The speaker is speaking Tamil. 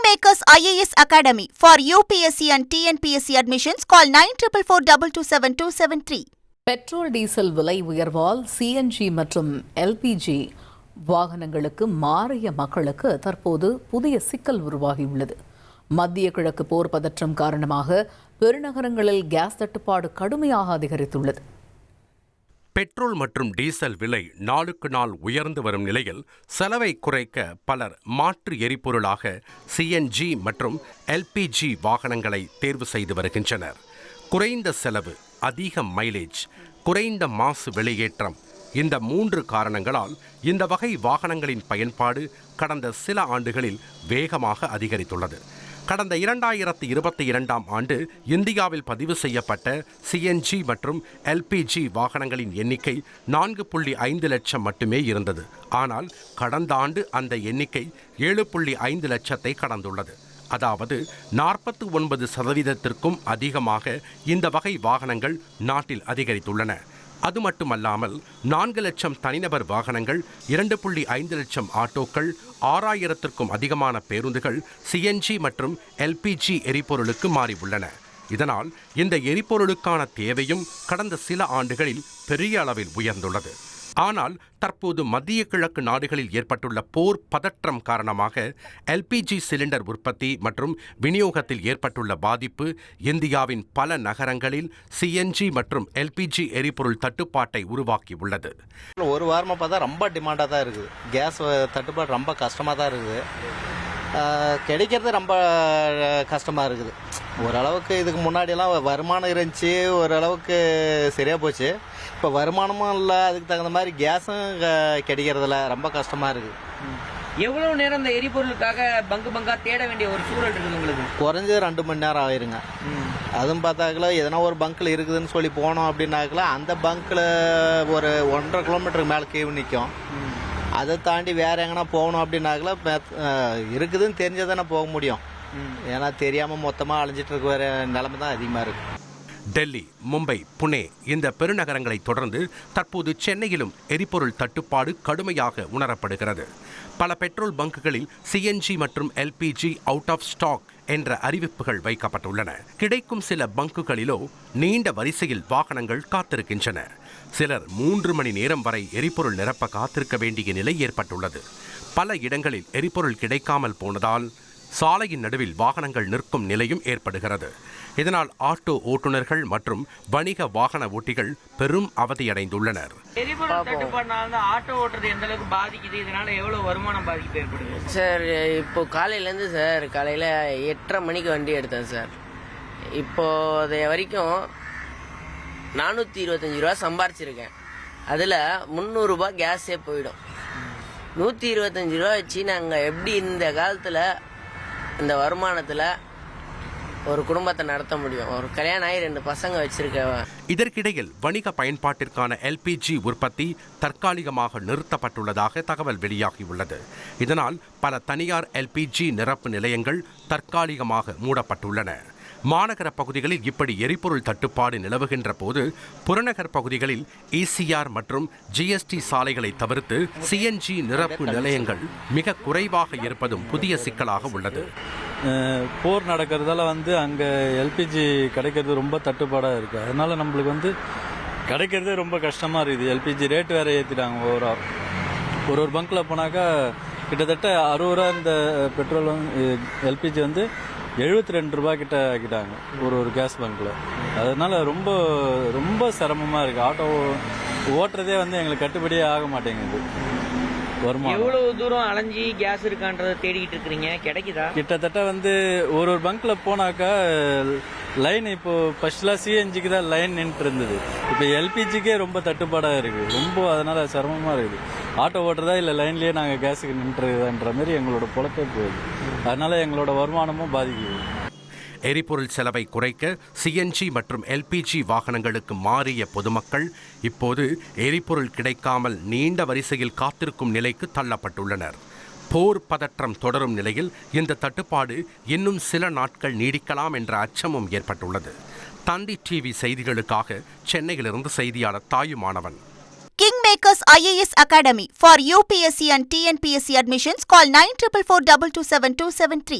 Kingmakers IAS Academy for UPSC and TNPSC admissions. Call 9444227273. Petrol diesel விலை உயர்வால் சிஎன்ஜி மற்றும் எல்பிஜி வாகனங்களுக்கு மாறிய மக்களுக்கு தற்போது புதிய சிக்கல் உருவாகியுள்ளது. மத்திய கிழக்கு போர் பதற்றம் காரணமாக பெருநகரங்களில் கேஸ் தட்டுப்பாடு கடுமையாக அதிகரித்துள்ளது. பெட்ரோல் மற்றும் டீசல் விலை நாளுக்கு நாள் உயர்ந்து வரும் நிலையில் செலவை குறைக்க பலர் மாற்று எரிபொருளாக சிஎன்ஜி மற்றும் எல்பிஜி வாகனங்களை தேர்வு செய்து வருகின்றனர். குறைந்த செலவு, அதிக மைலேஜ், குறைந்த மாசு வெளியேற்றம், இந்த 3 காரணங்களால் இந்த வகை வாகனங்களின் பயன்பாடு கடந்த சில ஆண்டுகளில் வேகமாக அதிகரித்துள்ளது. கடந்த 2022ஆம் ஆண்டு இந்தியாவில் பதிவு செய்யப்பட்ட சிஎன்ஜி மற்றும் எல்பிஜி வாகனங்களின் எண்ணிக்கை 4.5 லட்சம் மட்டுமே இருந்தது. ஆனால் கடந்த ஆண்டு அந்த எண்ணிக்கை 7.5 லட்சத்தை கடந்துள்ளது. அதாவது 49% அதிகமாக இந்த வகை வாகனங்கள் நாட்டில் அதிகரித்துள்ளன. அது மட்டுமல்லாமல் 4 லட்சம் தனிநபர் வாகனங்கள், 2.5 லட்சம் ஆட்டோக்கள், 6000க்கும் அதிகமான பேருந்துகள் சிஎன்ஜி மற்றும் எல்பிஜி எரிபொருளுக்கு மாறியுள்ளன. இதனால் இந்த எரிபொருளுக்கான தேவையும் கடந்த சில ஆண்டுகளில் பெரிய அளவில் உயர்ந்துள்ளது. ஆனால் தற்போது மத்திய கிழக்கு நாடுகளில் ஏற்பட்டுள்ள போர் பதற்றம் காரணமாக எல்பிஜி சிலிண்டர் உற்பத்தி மற்றும் விநியோகத்தில் ஏற்பட்டுள்ள பாதிப்பு இந்தியாவின் பல நகரங்களில் சிஎன்ஜி மற்றும் எல்பிஜி எரிபொருள் தட்டுப்பாட்டை உருவாக்கியுள்ளது. ஒரு வாரமாக பார்த்தா ரொம்ப டிமாண்டாக தான் இருக்குது. கேஸ் தட்டுப்பாடு ரொம்ப கஷ்டமாக தான் இருக்குது. கிடைக்கிறது ரொம்ப கஷ்டமாக இருக்குது. ஓரளவுக்கு இதுக்கு முன்னாடியெல்லாம் வருமானம் இருந்துச்சு, ஓரளவுக்கு சரியாக போச்சு. இப்போ வருமானமும் இல்லை, அதுக்கு தகுந்த மாதிரி கேஸும் கிடைக்கிறதில்ல, ரொம்ப கஷ்டமாக இருக்குது. எவ்வளவு நேரம் இந்த எரிபொருளுக்காக பங்கா தேட வேண்டிய ஒரு சூழல் இருக்குது உங்களுக்கு? குறைஞ்சது 2 மணி நேரம் ஆயிருங்க. அதுவும் பார்த்தாக்கல எதனா ஒரு பங்க்கில் இருக்குதுன்னு சொல்லி போனோம் அப்படின்னாக்கல அந்த பங்க்கில் ஒரு 1.5 கிலோமீட்டருக்கு மேலே கீழ் நிற்கும். அதை தாண்டி வேற எங்கன்னா போகணும் அப்படின்னாக்கல இருக்குதுன்னு தெரிஞ்சதானே போக முடியும். ஏன்னா தெரியாமல் மொத்தமாக அலைஞ்சிட்டு இருக்க வேற நிலைமை தான் அதிகமாக இருக்குது. டெல்லி, மும்பை, புனே இந்த பெருநகரங்களை தொடர்ந்து தற்போது சென்னையிலும் எரிபொருள் தட்டுப்பாடு கடுமையாக உணரப்படுகிறது. பல பெட்ரோல் பங்குகளில் சிஎன்ஜி மற்றும் எல்பிஜி அவுட் ஆஃப் ஸ்டாக் என்ற அறிவிப்புகள் வைக்கப்பட்டுள்ளன. கிடைக்கும் சில பங்குகளிலோ நீண்ட வரிசையில் வாகனங்கள் காத்திருக்கின்றன. சிலர் 3 மணி நேரம் வரை எரிபொருள் நிரப்ப காத்திருக்க வேண்டிய நிலை ஏற்பட்டுள்ளது. பல இடங்களில் எரிபொருள் கிடைக்காமல் போனதால் சாலையின் நடுவில் வாகனங்கள் நிற்கும் நிலையும் ஏற்படுகிறது. இதனால் ஆட்டோ ஓட்டுநர்கள் மற்றும் வணிக வாகன ஓட்டிகள் பெரும் அவதியடைந்துள்ளனர். எரிபொருள் தட்டுப்பாடுனால ஆட்டோ ஓட்டுறது எந்த அளவுக்கு பாதிக்குது? இதனால எவ்வளவு வருமானம் பாதிப்பு ஏற்படுது? சார், இப்போ காலையிலேருந்து சார் காலையில் 8:30 மணிக்கு வண்டி எடுத்தேன் சார். இப்போ அது வரைக்கும் 425 ரூபா சம்பாரிச்சிருக்கேன். அதில் 300 ரூபா கேஸே போயிடும். 125 ரூபா வச்சு நாங்கள் எப்படி இந்த காலத்தில் இந்த வருமானத்தில் ஒரு குடும்பத்தை நடத்த முடியும்? ஒரு கல்யாணம் ஆகி 2 பசங்க வச்சிருக்க. இதற்கிடையில் வணிக பயன்பாட்டிற்கான எல்பிஜி உற்பத்தி தற்காலிகமாக நிறுத்தப்பட்டுள்ளதாக தகவல் வெளியாகியுள்ளது. இதனால் பல தனியார் எல்பிஜி நிரப்பு நிலையங்கள் தற்காலிகமாக மூடப்பட்டுள்ளன. மாநகர பகுதிகளில் இப்படி எரிபொருள் தட்டுப்பாடு நிலவுகின்ற போது புறநகர் பகுதிகளில் இசிஆர் மற்றும் ஜிஎஸ்டி சாலைகளை தவிர்த்து சிஎன்ஜி நிரப்பு நிலையங்கள் மிக குறைவாக இருப்பதும் புதிய சிக்கலாக உள்ளது. போர் நடக்கிறதால அங்கே எல்பிஜி கிடைக்கிறது ரொம்ப தட்டுப்பாடாக இருக்குது. அதனால நம்மளுக்கு கிடைக்கிறதே ரொம்ப கஷ்டமாக இருக்குது. எல்பிஜி ரேட் வேறு ஏற்றிட்டாங்க. ஒரு பங்க்கில் போனாக்கா கிட்டத்தட்ட 60 ரூபா இந்த பெட்ரோல் எல்பிஜி 72 ரூபா கிட்ட ஆக்கிட்டாங்க ஒரு கேஸ் பங்க்ல. அதனால ரொம்ப ரொம்ப சிரமமா இருக்கு. ஆட்டோ ஓட்டுறதே எங்களுக்கு கட்டுப்படியே ஆக மாட்டேங்குது. எவ்வளவு தூரம் அலைஞ்சி கேஸ் இருக்கான்றதை தேடிக்கிட்டு இருக்கிறீங்க, கிடைக்குதா? கிட்டத்தட்ட ஒரு பங்க்ல போனாக்கா லைன் இப்போ ஃபர்ஸ்ட்லாம் சிஎன்ஜிக்கு தான் லைன் நின்று இருந்தது. இப்போ எல்பிஜிக்கே ரொம்ப தட்டுப்பாடா இருக்கு. ரொம்ப அதனால சிரமமா இருக்குது. ஆட்டோ ஓட்டுறதா இல்லை லைன்லயே நாங்கள் கேஸுக்கு நின்றுதான்ற மாதிரி எங்களோட பொழப்பே போகுது. அதனால எங்களோட வருமானமும் பாதிக்குது. எரிபொருள் செலவை குறைக்க சிஎன்ஜி மற்றும் எல்பிஜி வாகனங்களுக்கு மாறிய பொதுமக்கள் இப்போது எரிபொருள் கிடைக்காமல் நீண்ட வரிசையில் காத்திருக்கும் நிலைக்கு தள்ளப்பட்டுள்ளனர். போர் பதற்றம் தொடரும் நிலையில் இந்த தட்டுப்பாடு இன்னும் சில நாட்கள் நீடிக்கலாம் என்ற அச்சமும் ஏற்பட்டுள்ளது. தந்தி டிவி செய்திகளுக்காக சென்னையிலிருந்து செய்தியாளர் Thayumanavan. Kingmakers IAS Academy for UPSC and TNPSC admissions. Call 9444227273.